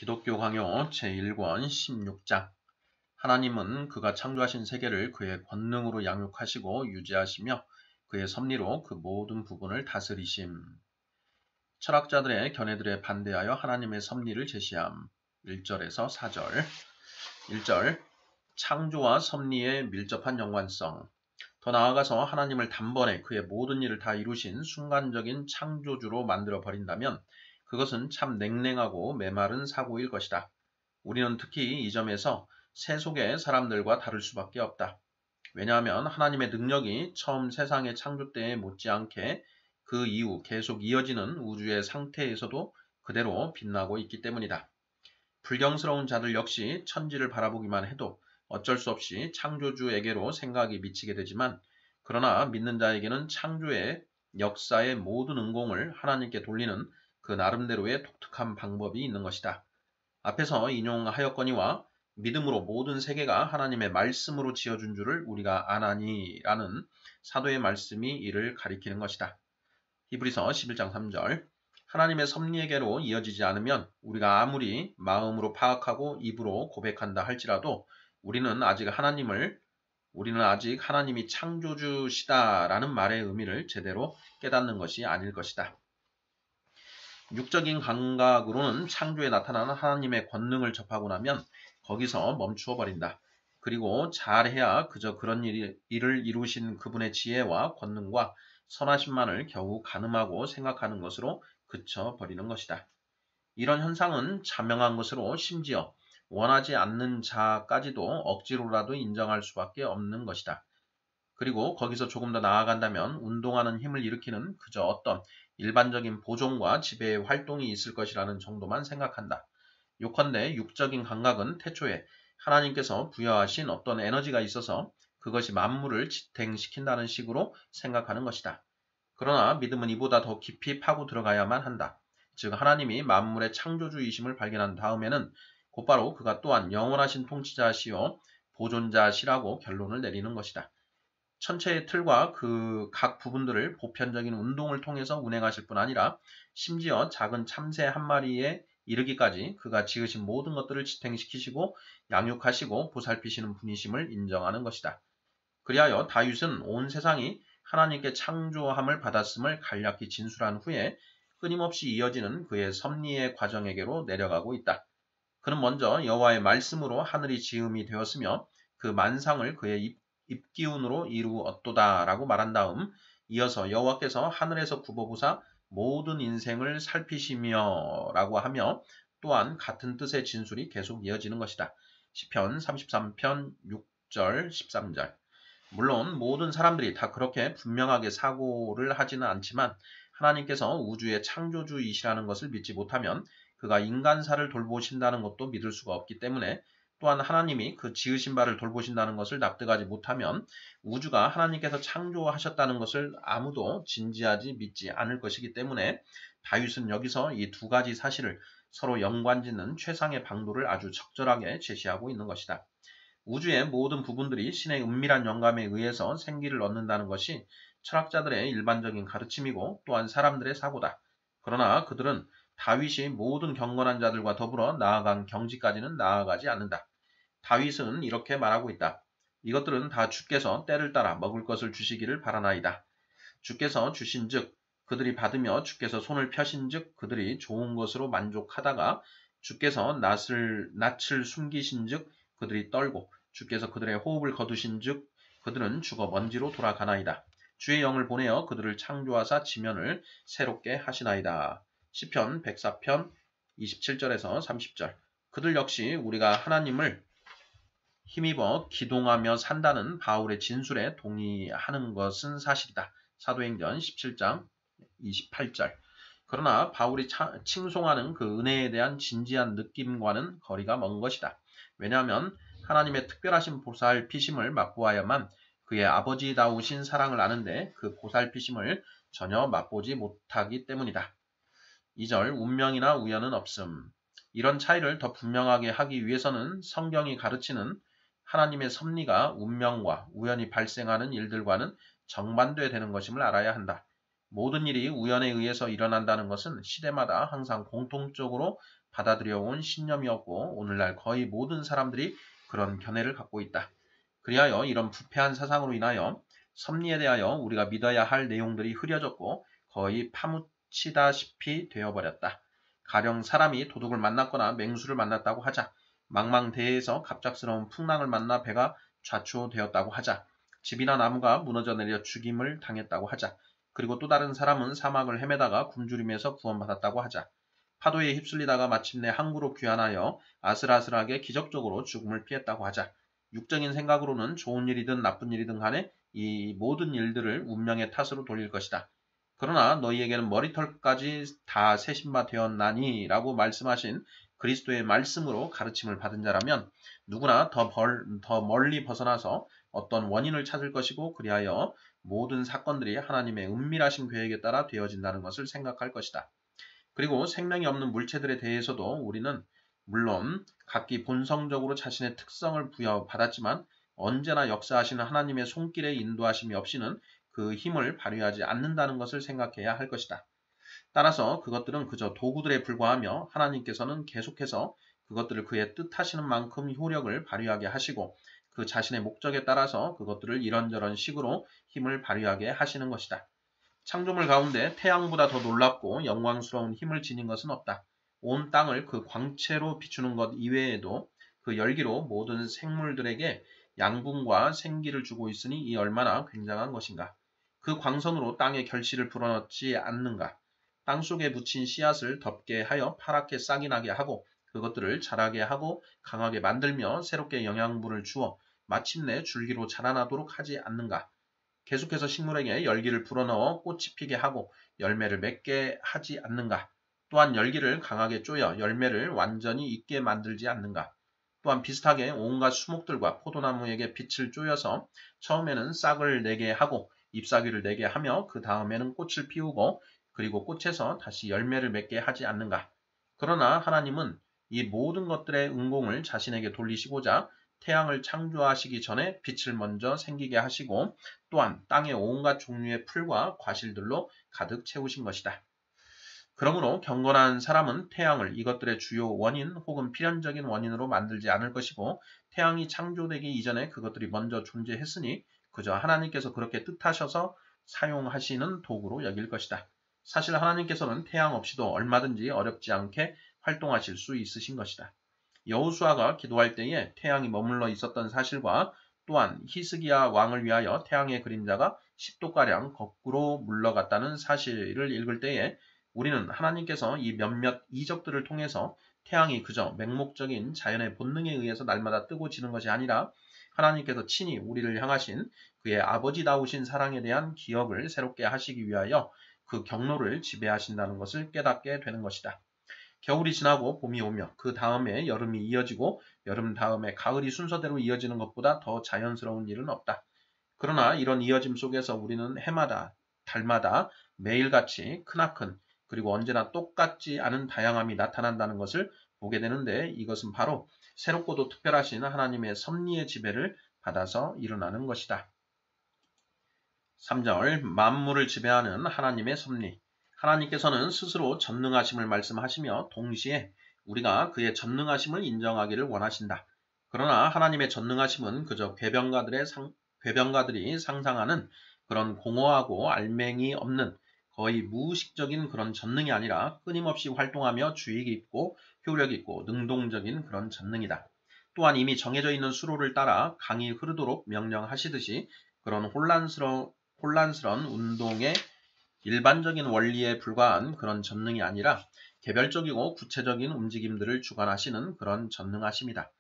기독교 강요 제1권 16장 하나님은 그가 창조하신 세계를 그의 권능으로 양육하시고 유지하시며 그의 섭리로 그 모든 부분을 다스리심. 철학자들의 견해들에 반대하여 하나님의 섭리를 제시함. 1절에서 4절 1절 창조와 섭리의 밀접한 연관성. 더 나아가서 하나님을 단번에 그의 모든 일을 다 이루신 순간적인 창조주로 만들어버린다면 그것은 참 냉랭하고 메마른 사고일 것이다. 우리는 특히 이 점에서 세속의 사람들과 다를 수밖에 없다. 왜냐하면 하나님의 능력이 처음 세상의 창조 때에 못지않게 그 이후 계속 이어지는 우주의 상태에서도 그대로 빛나고 있기 때문이다. 불경스러운 자들 역시 천지를 바라보기만 해도 어쩔 수 없이 창조주에게로 생각이 미치게 되지만 그러나 믿는 자에게는 창조의 역사의 모든 은공을 하나님께 돌리는 그 나름대로의 독특한 방법이 있는 것이다. 앞에서 인용하였거니와 믿음으로 모든 세계가 하나님의 말씀으로 지어준 줄을 우리가 아나니라는 사도의 말씀이 이를 가리키는 것이다. 히브리서 11장 3절 하나님의 섭리에게로 이어지지 않으면 우리가 아무리 마음으로 파악하고 입으로 고백한다 할지라도 우리는 아직 하나님이 창조주시다라는 말의 의미를 제대로 깨닫는 것이 아닐 것이다. 육적인 감각으로는 창조에 나타나는 하나님의 권능을 접하고 나면 거기서 멈추어 버린다. 그리고 잘해야 그저 그런 일을 이루신 그분의 지혜와 권능과 선하심만을 겨우 가늠하고 생각하는 것으로 그쳐버리는 것이다. 이런 현상은 자명한 것으로 심지어 원하지 않는 자까지도 억지로라도 인정할 수밖에 없는 것이다. 그리고 거기서 조금 더 나아간다면 운동하는 힘을 일으키는 그저 어떤 일반적인 보존과 지배의 활동이 있을 것이라는 정도만 생각한다. 요컨대 육적인 감각은 태초에 하나님께서 부여하신 어떤 에너지가 있어서 그것이 만물을 지탱시킨다는 식으로 생각하는 것이다. 그러나 믿음은 이보다 더 깊이 파고 들어가야만 한다. 즉 하나님이 만물의 창조주이심을 발견한 다음에는 곧바로 그가 또한 영원하신 통치자시요 보존자시라고 결론을 내리는 것이다. 천체의 틀과 그 각 부분들을 보편적인 운동을 통해서 운행하실 뿐 아니라 심지어 작은 참새 한 마리에 이르기까지 그가 지으신 모든 것들을 지탱시키시고 양육하시고 보살피시는 분이심을 인정하는 것이다. 그리하여 다윗은 온 세상이 하나님께 창조함을 받았음을 간략히 진술한 후에 끊임없이 이어지는 그의 섭리의 과정에게로 내려가고 있다. 그는 먼저 여호와의 말씀으로 하늘이 지음이 되었으며 그 만상을 그의 입기운으로 이루었도다 라고 말한 다음 이어서 여호와께서 하늘에서 굽어보사 모든 인생을 살피시며 라고 하며 또한 같은 뜻의 진술이 계속 이어지는 것이다. 시편 33편 6절 13절 물론 모든 사람들이 다 그렇게 분명하게 사고를 하지는 않지만 하나님께서 우주의 창조주이시라는 것을 믿지 못하면 그가 인간사를 돌보신다는 것도 믿을 수가 없기 때문에 또한 하나님이 그 지으신 바를 돌보신다는 것을 납득하지 못하면 우주가 하나님께서 창조하셨다는 것을 아무도 진지하지 믿지 않을 것이기 때문에 다윗은 여기서 이 두 가지 사실을 서로 연관짓는 최상의 방도를 아주 적절하게 제시하고 있는 것이다. 우주의 모든 부분들이 신의 은밀한 영감에 의해서 생기를 얻는다는 것이 철학자들의 일반적인 가르침이고 또한 사람들의 사고다. 그러나 그들은 다윗이 모든 경건한 자들과 더불어 나아간 경지까지는 나아가지 않는다. 다윗은 이렇게 말하고 있다. 이것들은 다 주께서 때를 따라 먹을 것을 주시기를 바라나이다. 주께서 주신즉 그들이 받으며 주께서 손을 펴신즉 그들이 좋은 것으로 만족하다가 주께서 낯을 숨기신즉 그들이 떨고 주께서 그들의 호흡을 거두신즉 그들은 죽어 먼지로 돌아가나이다. 주의 영을 보내어 그들을 창조하사 지면을 새롭게 하시나이다. 시편 104편 27절에서 30절 그들 역시 우리가 하나님을 힘입어 기동하며 산다는 바울의 진술에 동의하는 것은 사실이다. 사도행전 17장 28절 그러나 바울이 칭송하는 그 은혜에 대한 진지한 느낌과는 거리가 먼 것이다. 왜냐하면 하나님의 특별하신 보살피심을 맛보아야만 그의 아버지다우신 사랑을 아는데 그 보살피심을 전혀 맛보지 못하기 때문이다. 2절 운명이나 우연은 없음. 이런 차이를 더 분명하게 하기 위해서는 성경이 가르치는 하나님의 섭리가 운명과 우연히 발생하는 일들과는 정반대 되는 것임을 알아야 한다. 모든 일이 우연에 의해서 일어난다는 것은 시대마다 항상 공통적으로 받아들여온 신념이었고 오늘날 거의 모든 사람들이 그런 견해를 갖고 있다. 그리하여 이런 부패한 사상으로 인하여 섭리에 대하여 우리가 믿어야 할 내용들이 흐려졌고 거의 파묻히다시피 되어버렸다. 가령 사람이 도둑을 만났거나 맹수를 만났다고 하자, 망망대해에서 갑작스러운 풍랑을 만나 배가 좌초되었다고 하자, 집이나 나무가 무너져 내려 죽임을 당했다고 하자, 그리고 또 다른 사람은 사막을 헤매다가 굶주림에서 구원받았다고 하자, 파도에 휩쓸리다가 마침내 항구로 귀환하여 아슬아슬하게 기적적으로 죽음을 피했다고 하자, 육적인 생각으로는 좋은 일이든 나쁜 일이든 간에 이 모든 일들을 운명의 탓으로 돌릴 것이다. 그러나 너희에게는 머리털까지 다 세신바 되었나니 라고 말씀하신 그리스도의 말씀으로 가르침을 받은 자라면 누구나 더 멀리 벗어나서 어떤 원인을 찾을 것이고 그리하여 모든 사건들이 하나님의 은밀하신 계획에 따라 되어진다는 것을 생각할 것이다. 그리고 생명이 없는 물체들에 대해서도 우리는 물론 각기 본성적으로 자신의 특성을 부여받았지만 언제나 역사하시는 하나님의 손길의 인도하심이 없이는 그 힘을 발휘하지 않는다는 것을 생각해야 할 것이다. 따라서 그것들은 그저 도구들에 불과하며 하나님께서는 계속해서 그것들을 그의 뜻하시는 만큼 효력을 발휘하게 하시고 그 자신의 목적에 따라서 그것들을 이런저런 식으로 힘을 발휘하게 하시는 것이다. 창조물 가운데 태양보다 더 놀랍고 영광스러운 힘을 지닌 것은 없다. 온 땅을 그 광채로 비추는 것 이외에도 그 열기로 모든 생물들에게 양분과 생기를 주고 있으니 이 얼마나 굉장한 것인가. 그 광선으로 땅에 결실을 불어넣지 않는가. 땅 속에 묻힌 씨앗을 덮게 하여 파랗게 싹이 나게 하고 그것들을 자라게 하고 강하게 만들며 새롭게 영양분을 주어 마침내 줄기로 자라나도록 하지 않는가. 계속해서 식물에게 열기를 불어넣어 꽃이 피게 하고 열매를 맺게 하지 않는가. 또한 열기를 강하게 쪼여 열매를 완전히 익게 만들지 않는가. 또한 비슷하게 온갖 수목들과 포도나무에게 빛을 쪼여서 처음에는 싹을 내게 하고 잎사귀를 내게 하며 그 다음에는 꽃을 피우고 그리고 꽃에서 다시 열매를 맺게 하지 않는가. 그러나 하나님은 이 모든 것들의 은공을 자신에게 돌리시고자 태양을 창조하시기 전에 빛을 먼저 생기게 하시고 또한 땅의 온갖 종류의 풀과 과실들로 가득 채우신 것이다. 그러므로 경건한 사람은 태양을 이것들의 주요 원인 혹은 필연적인 원인으로 만들지 않을 것이고 태양이 창조되기 이전에 그것들이 먼저 존재했으니 그저 하나님께서 그렇게 뜻하셔서 사용하시는 도구로 여길 것이다. 사실 하나님께서는 태양 없이도 얼마든지 어렵지 않게 활동하실 수 있으신 것이다. 여호수아가 기도할 때에 태양이 머물러 있었던 사실과 또한 히스기야 왕을 위하여 태양의 그림자가 10도가량 거꾸로 물러갔다는 사실을 읽을 때에 우리는 하나님께서 이 몇몇 이적들을 통해서 태양이 그저 맹목적인 자연의 본능에 의해서 날마다 뜨고 지는 것이 아니라 하나님께서 친히 우리를 향하신 그의 아버지다우신 사랑에 대한 기억을 새롭게 하시기 위하여 그 경로를 지배하신다는 것을 깨닫게 되는 것이다. 겨울이 지나고 봄이 오며 그 다음에 여름이 이어지고 여름 다음에 가을이 순서대로 이어지는 것보다 더 자연스러운 일은 없다. 그러나 이런 이어짐 속에서 우리는 해마다 달마다 매일같이 크나큰 그리고 언제나 똑같지 않은 다양함이 나타난다는 것을 보게 되는데 이것은 바로 새롭고도 특별하신 하나님의 섭리의 지배를 받아서 일어나는 것이다. 3절 만물을 지배하는 하나님의 섭리. 하나님께서는 스스로 전능하심을 말씀하시며 동시에 우리가 그의 전능하심을 인정하기를 원하신다. 그러나 하나님의 전능하심은 그저 궤변가들이 상상하는 그런 공허하고 알맹이 없는 거의 무의식적인 그런 전능이 아니라 끊임없이 활동하며 주의 깊고 효력 있고 능동적인 그런 전능이다. 또한 이미 정해져 있는 수로를 따라 강이 흐르도록 명령하시듯이 그런 혼란스러운 운동의 일반적인 원리에 불과한 그런 전능이 아니라 개별적이고 구체적인 움직임들을 주관하시는 그런 전능하심이다.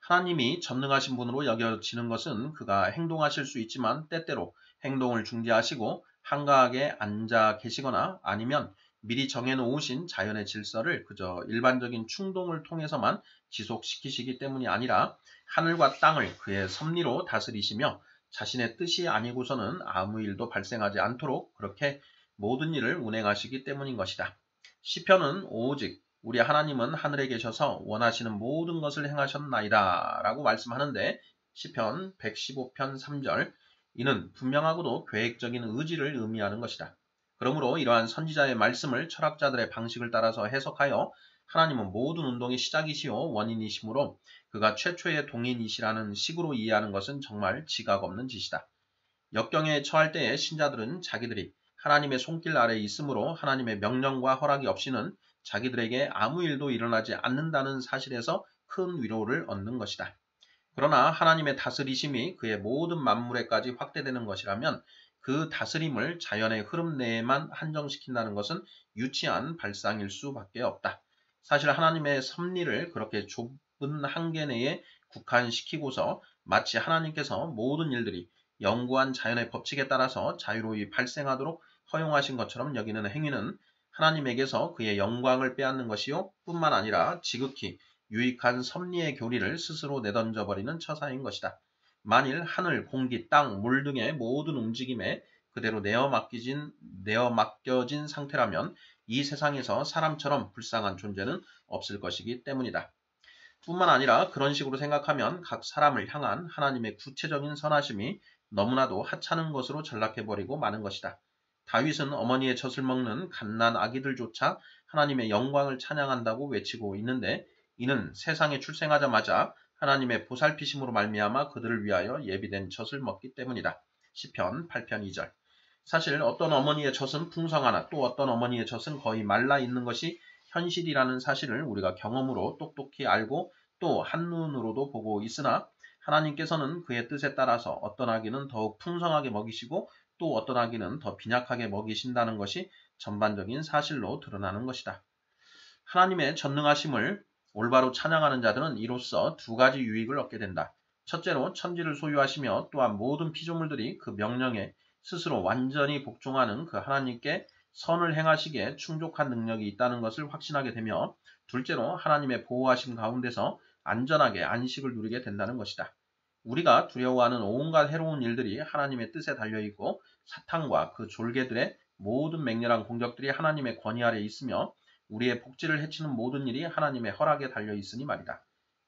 하나님이 전능하신 분으로 여겨지는 것은 그가 행동하실 수 있지만 때때로 행동을 중지하시고 한가하게 앉아 계시거나 아니면 미리 정해놓으신 자연의 질서를 그저 일반적인 충동을 통해서만 지속시키시기 때문이 아니라 하늘과 땅을 그의 섭리로 다스리시며 자신의 뜻이 아니고서는 아무 일도 발생하지 않도록 그렇게 모든 일을 운행하시기 때문인 것이다. 시편은 오직 우리 하나님은 하늘에 계셔서 원하시는 모든 것을 행하셨나이다 라고 말씀하는데 시편 115편 3절 이는 분명하고도 계획적인 의지를 의미하는 것이다. 그러므로 이러한 선지자의 말씀을 철학자들의 방식을 따라서 해석하여 하나님은 모든 운동의 시작이시요 원인이시므로 그가 최초의 동인이시라는 식으로 이해하는 것은 정말 지각 없는 짓이다. 역경에 처할 때에 신자들은 자기들이 하나님의 손길 아래에 있으므로 하나님의 명령과 허락이 없이는 자기들에게 아무 일도 일어나지 않는다는 사실에서 큰 위로를 얻는 것이다. 그러나 하나님의 다스리심이 그의 모든 만물에까지 확대되는 것이라면 그 다스림을 자연의 흐름 내에만 한정시킨다는 것은 유치한 발상일 수밖에 없다. 사실 하나님의 섭리를 그렇게 좁은 한계 내에 국한시키고서 마치 하나님께서 모든 일들이 영구한 자연의 법칙에 따라서 자유로이 발생하도록 허용하신 것처럼 여기는 행위는 하나님에게서 그의 영광을 빼앗는 것이요 뿐만 아니라 지극히 유익한 섭리의 교리를 스스로 내던져버리는 처사인 것이다. 만일 하늘, 공기, 땅, 물 등의 모든 움직임에 그대로 내어 맡겨진 상태라면 이 세상에서 사람처럼 불쌍한 존재는 없을 것이기 때문이다. 뿐만 아니라 그런 식으로 생각하면 각 사람을 향한 하나님의 구체적인 선하심이 너무나도 하찮은 것으로 전락해버리고 마는 것이다. 다윗은 어머니의 젖을 먹는 갓난 아기들조차 하나님의 영광을 찬양한다고 외치고 있는데 이는 세상에 출생하자마자 하나님의 보살피심으로 말미암아 그들을 위하여 예비된 젖을 먹기 때문이다. 시편 8편 2절. 사실 어떤 어머니의 젖은 풍성하나 또 어떤 어머니의 젖은 거의 말라 있는 것이 현실이라는 사실을 우리가 경험으로 똑똑히 알고 또 한눈으로도 보고 있으나 하나님께서는 그의 뜻에 따라서 어떤 아기는 더욱 풍성하게 먹이시고 또 어떤 아기는 더 빈약하게 먹이신다는 것이 전반적인 사실로 드러나는 것이다. 하나님의 전능하심을 올바로 찬양하는 자들은 이로써 두 가지 유익을 얻게 된다. 첫째로 천지를 소유하시며 또한 모든 피조물들이 그 명령에 스스로 완전히 복종하는 그 하나님께 선을 행하시기에 충족한 능력이 있다는 것을 확신하게 되며 둘째로 하나님의 보호하심 가운데서 안전하게 안식을 누리게 된다는 것이다. 우리가 두려워하는 온갖 해로운 일들이 하나님의 뜻에 달려있고 사탄과 그 졸개들의 모든 맹렬한 공격들이 하나님의 권위 아래 있으며 우리의 복지를 해치는 모든 일이 하나님의 허락에 달려있으니 말이다.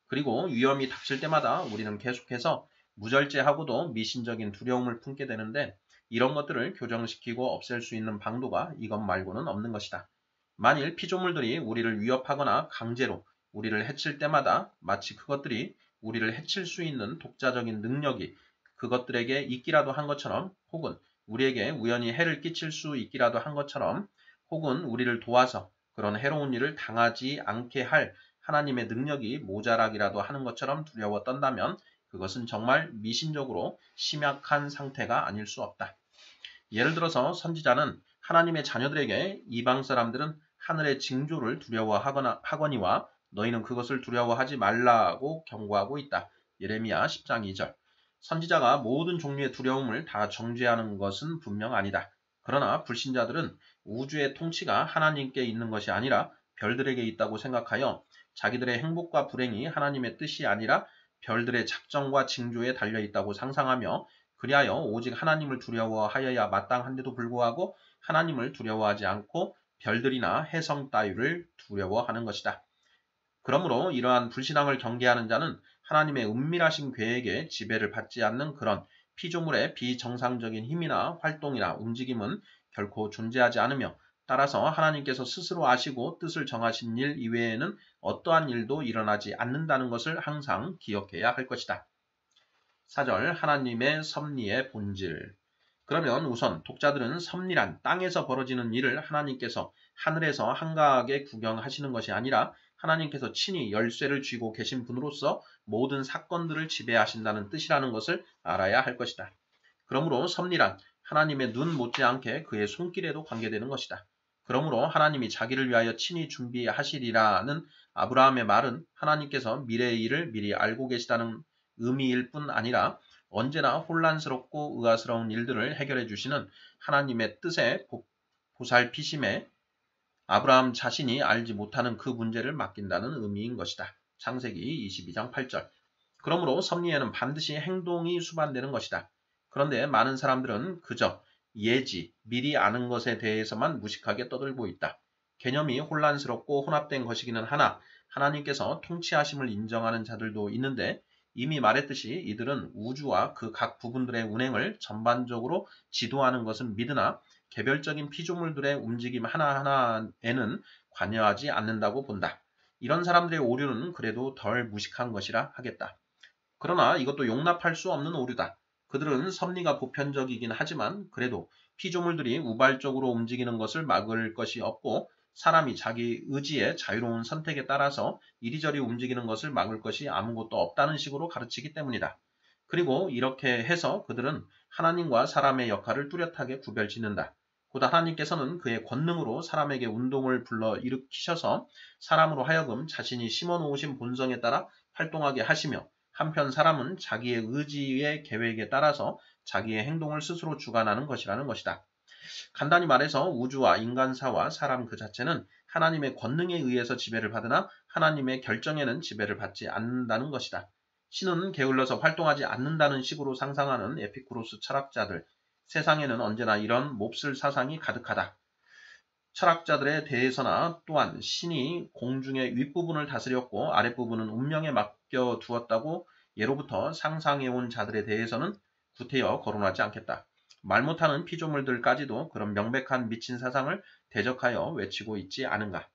그리고 위험이 닥칠 때마다 우리는 계속해서 무절제하고도 미신적인 두려움을 품게 되는데 이런 것들을 교정시키고 없앨 수 있는 방도가 이것 말고는 없는 것이다. 만일 피조물들이 우리를 위협하거나 강제로 우리를 해칠 때마다 마치 그것들이 우리를 해칠 수 있는 독자적인 능력이 그것들에게 있기라도 한 것처럼 혹은 우리에게 우연히 해를 끼칠 수 있기라도 한 것처럼 혹은 우리를 도와서 그런 해로운 일을 당하지 않게 할 하나님의 능력이 모자라기라도 하는 것처럼 두려워 떤다면 그것은 정말 미신적으로 심약한 상태가 아닐 수 없다. 예를 들어서 선지자는 하나님의 자녀들에게 이방 사람들은 하늘의 징조를 두려워하거니와 너희는 그것을 두려워하지 말라고 경고하고 있다. 예레미야 10장 2절. 선지자가 모든 종류의 두려움을 다 정죄하는 것은 분명 아니다. 그러나 불신자들은 우주의 통치가 하나님께 있는 것이 아니라 별들에게 있다고 생각하여 자기들의 행복과 불행이 하나님의 뜻이 아니라 별들의 작정과 징조에 달려있다고 상상하며 그리하여 오직 하나님을 두려워하여야 마땅한데도 불구하고 하나님을 두려워하지 않고 별들이나 해성 따위를 두려워하는 것이다. 그러므로 이러한 불신앙을 경계하는 자는 하나님의 은밀하신 계획에 지배를 받지 않는 그런 피조물의 비정상적인 힘이나 활동이나 움직임은 결코 존재하지 않으며 따라서 하나님께서 스스로 아시고 뜻을 정하신 일 이외에는 어떠한 일도 일어나지 않는다는 것을 항상 기억해야 할 것이다. 4절 하나님의 섭리의 본질. 그러면 우선 독자들은 섭리란 땅에서 벌어지는 일을 하나님께서 하늘에서 한가하게 구경하시는 것이 아니라 하나님께서 친히 열쇠를 쥐고 계신 분으로서 모든 사건들을 지배하신다는 뜻이라는 것을 알아야 할 것이다. 그러므로 섭리란 하나님의 눈 못지않게 그의 손길에도 관계되는 것이다. 그러므로 하나님이 자기를 위하여 친히 준비하시리라는 아브라함의 말은 하나님께서 미래의 일을 미리 알고 계시다는 의미일 뿐 아니라 언제나 혼란스럽고 의아스러운 일들을 해결해 주시는 하나님의 뜻에 보살피심에 아브라함 자신이 알지 못하는 그 문제를 맡긴다는 의미인 것이다. 창세기 22장 8절. 그러므로 섭리에는 반드시 행동이 수반되는 것이다. 그런데 많은 사람들은 그저 예지, 미리 아는 것에 대해서만 무식하게 떠들고 있다. 개념이 혼란스럽고 혼합된 것이기는 하나 하나님께서 통치하심을 인정하는 자들도 있는데 이미 말했듯이 이들은 우주와 그 각 부분들의 운행을 전반적으로 지도하는 것은 믿으나 개별적인 피조물들의 움직임 하나하나에는 관여하지 않는다고 본다. 이런 사람들의 오류는 그래도 덜 무식한 것이라 하겠다. 그러나 이것도 용납할 수 없는 오류다. 그들은 섭리가 보편적이긴 하지만 그래도 피조물들이 우발적으로 움직이는 것을 막을 것이 없고 사람이 자기 의지의 자유로운 선택에 따라서 이리저리 움직이는 것을 막을 것이 아무것도 없다는 식으로 가르치기 때문이다. 그리고 이렇게 해서 그들은 하나님과 사람의 역할을 뚜렷하게 구별짓는다. 곧 하나님께서는 그의 권능으로 사람에게 운동을 불러 일으키셔서 사람으로 하여금 자신이 심어놓으신 본성에 따라 활동하게 하시며 한편 사람은 자기의 의지의 계획에 따라서 자기의 행동을 스스로 주관하는 것이라는 것이다. 간단히 말해서 우주와 인간사와 사람 그 자체는 하나님의 권능에 의해서 지배를 받으나 하나님의 결정에는 지배를 받지 않는다는 것이다. 신은 게을러서 활동하지 않는다는 식으로 상상하는 에피쿠로스 철학자들, 세상에는 언제나 이런 몹쓸 사상이 가득하다. 철학자들에 대해서나 또한 신이 공중의 윗부분을 다스렸고 아랫부분은 운명에 맡겨두었다고 예로부터 상상해온 자들에 대해서는 구태여 거론하지 않겠다. 말 못하는 피조물들까지도 그런 명백한 미친 사상을 대적하여 외치고 있지 않은가.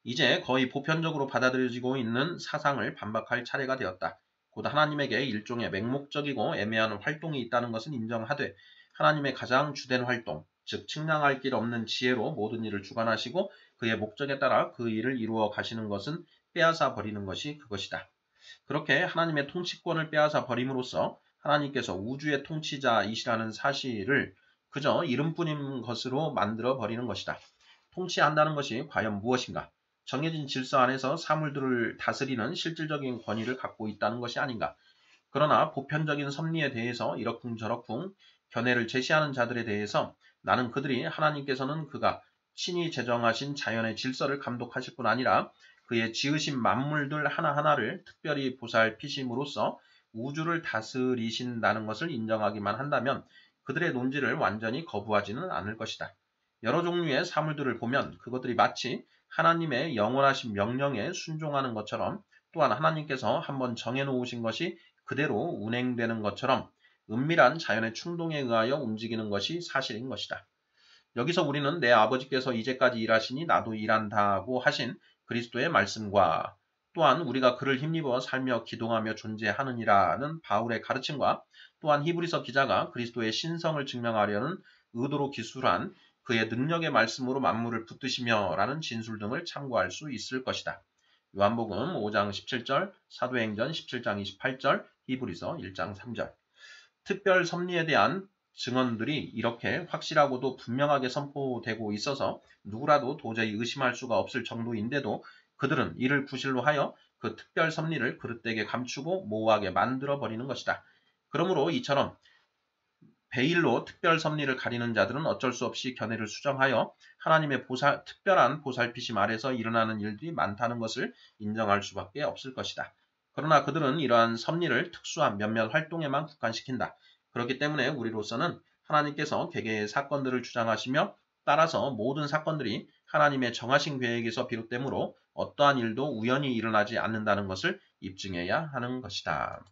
이제 거의 보편적으로 받아들여지고 있는 사상을 반박할 차례가 되었다. 곧 하나님에게 일종의 맹목적이고 애매한 활동이 있다는 것은 인정하되 하나님의 가장 주된 활동, 즉 측량할 길 없는 지혜로 모든 일을 주관하시고 그의 목적에 따라 그 일을 이루어 가시는 것은 빼앗아 버리는 것이 그것이다. 그렇게 하나님의 통치권을 빼앗아 버림으로써 하나님께서 우주의 통치자이시라는 사실을 그저 이름뿐인 것으로 만들어 버리는 것이다. 통치한다는 것이 과연 무엇인가? 정해진 질서 안에서 사물들을 다스리는 실질적인 권위를 갖고 있다는 것이 아닌가? 그러나 보편적인 섭리에 대해서 이러쿵저러쿵 견해를 제시하는 자들에 대해서 나는 그들이 하나님께서는 그가 친히 제정하신 자연의 질서를 감독하실 뿐 아니라 그의 지으신 만물들 하나하나를 특별히 보살피심으로써 우주를 다스리신다는 것을 인정하기만 한다면 그들의 논지를 완전히 거부하지는 않을 것이다. 여러 종류의 사물들을 보면 그것들이 마치 하나님의 영원하신 명령에 순종하는 것처럼 또한 하나님께서 한번 정해놓으신 것이 그대로 운행되는 것처럼 은밀한 자연의 충동에 의하여 움직이는 것이 사실인 것이다. 여기서 우리는 내 아버지께서 이제까지 일하시니 나도 일한다고 하신 그리스도의 말씀과 또한 우리가 그를 힘입어 살며 기동하며 존재하느니라는 바울의 가르침과 또한 히브리서 기자가 그리스도의 신성을 증명하려는 의도로 기술한 그의 능력의 말씀으로 만물을 붙드시며 라는 진술 등을 참고할 수 있을 것이다. 요한복음 5장 17절, 사도행전 17장 28절, 히브리서 1장 3절. 특별 섭리에 대한 증언들이 이렇게 확실하고도 분명하게 선포되고 있어서 누구라도 도저히 의심할 수가 없을 정도인데도 그들은 이를 구실로 하여 그 특별 섭리를 그릇되게 감추고 모호하게 만들어 버리는 것이다. 그러므로 이처럼 베일로 특별 섭리를 가리는 자들은 어쩔 수 없이 견해를 수정하여 하나님의 특별한 보살피심 아래서 일어나는 일들이 많다는 것을 인정할 수밖에 없을 것이다. 그러나 그들은 이러한 섭리를 특수한 몇몇 활동에만 국한시킨다. 그렇기 때문에 우리로서는 하나님께서 개개의 사건들을 주장하시며 따라서 모든 사건들이 하나님의 정하신 계획에서 비롯되므로 어떠한 일도 우연히 일어나지 않는다는 것을 입증해야 하는 것이다.